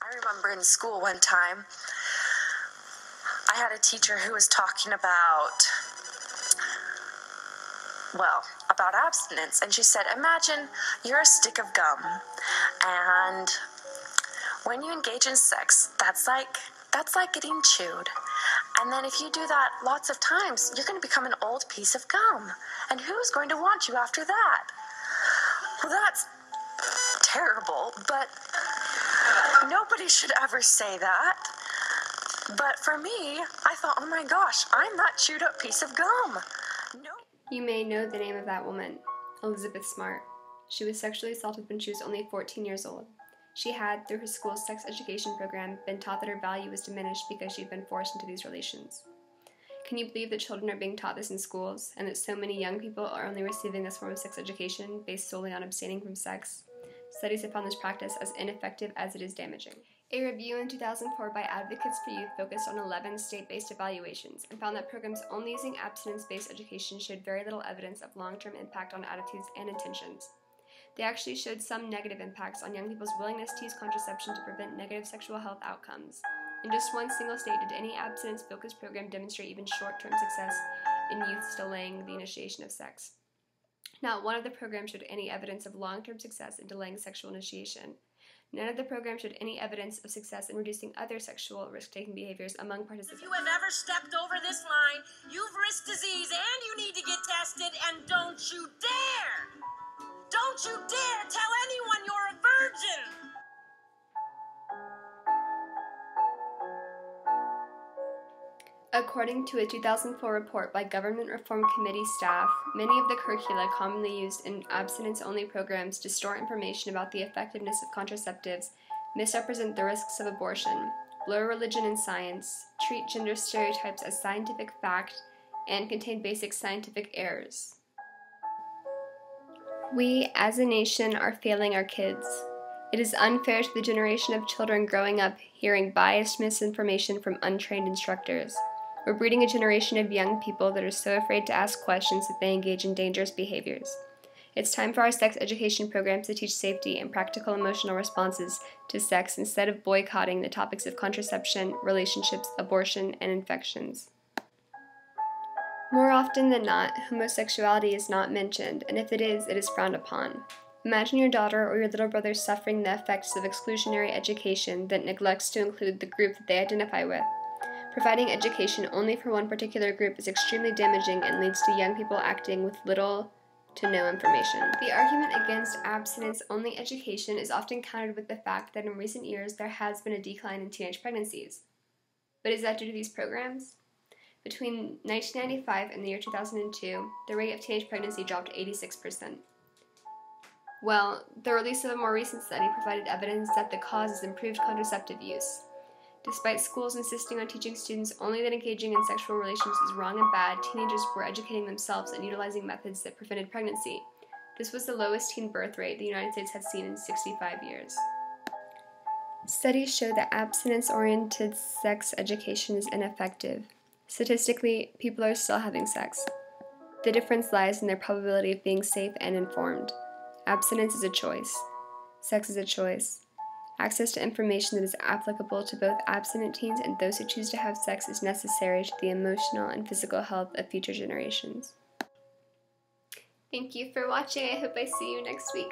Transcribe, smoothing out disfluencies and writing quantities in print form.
I remember in school one time, I had a teacher who was talking about abstinence. And she said, imagine you're a stick of gum, and when you engage in sex, that's like getting chewed. And then if you do that lots of times, you're going to become an old piece of gum. And who's going to want you after that? Well, that's terrible, but nobody should ever say that. But for me, I thought, oh my gosh, I'm that chewed up piece of gum. No. You may know the name of that woman, Elizabeth Smart. She was sexually assaulted when she was only 14 years old. She had, through her school's sex education program, been taught that her value was diminished because she'd been forced into these relations. Can you believe that children are being taught this in schools, and that so many young people are only receiving this form of sex education based solely on abstaining from sex? Studies have found this practice as ineffective as it is damaging. A review in 2004 by Advocates for Youth focused on 11 state-based evaluations and found that programs only using abstinence-based education showed very little evidence of long-term impact on attitudes and intentions. They actually showed some negative impacts on young people's willingness to use contraception to prevent negative sexual health outcomes. In just one single state did any abstinence-focused program demonstrate even short-term success in youths delaying the initiation of sex. Not one of the programs showed any evidence of long-term success in delaying sexual initiation. None of the programs showed any evidence of success in reducing other sexual risk-taking behaviors among participants. If you have ever stepped over this line, you've risked disease and you need to get tested, and don't you dare! Don't you dare tell anyone you're a virgin! According to a 2004 report by Government Reform Committee staff, many of the curricula commonly used in abstinence-only programs distort information about the effectiveness of contraceptives, misrepresent the risks of abortion, blur religion and science, treat gender stereotypes as scientific fact, and contain basic scientific errors. We, as a nation, are failing our kids. It is unfair to the generation of children growing up hearing biased misinformation from untrained instructors. We're breeding a generation of young people that are so afraid to ask questions that they engage in dangerous behaviors. It's time for our sex education programs to teach safety and practical emotional responses to sex instead of boycotting the topics of contraception, relationships, abortion, and infections. More often than not, homosexuality is not mentioned, and if it is frowned upon. Imagine your daughter or your little brother suffering the effects of exclusionary education that neglects to include the group that they identify with. Providing education only for one particular group is extremely damaging and leads to young people acting with little to no information. The argument against abstinence-only education is often countered with the fact that in recent years there has been a decline in teenage pregnancies. But is that due to these programs? Between 1995 and the year 2002, the rate of teenage pregnancy dropped 86%. Well, the release of a more recent study provided evidence that the cause is improved contraceptive use. Despite schools insisting on teaching students only that engaging in sexual relations is wrong and bad, teenagers were educating themselves and utilizing methods that prevented pregnancy. This was the lowest teen birth rate the United States had seen in 65 years. Studies show that abstinence-oriented sex education is ineffective. Statistically, people are still having sex. The difference lies in their probability of being safe and informed. Abstinence is a choice. Sex is a choice. Access to information that is applicable to both abstinent teens and those who choose to have sex is necessary to the emotional and physical health of future generations. Thank you for watching. I hope I see you next week.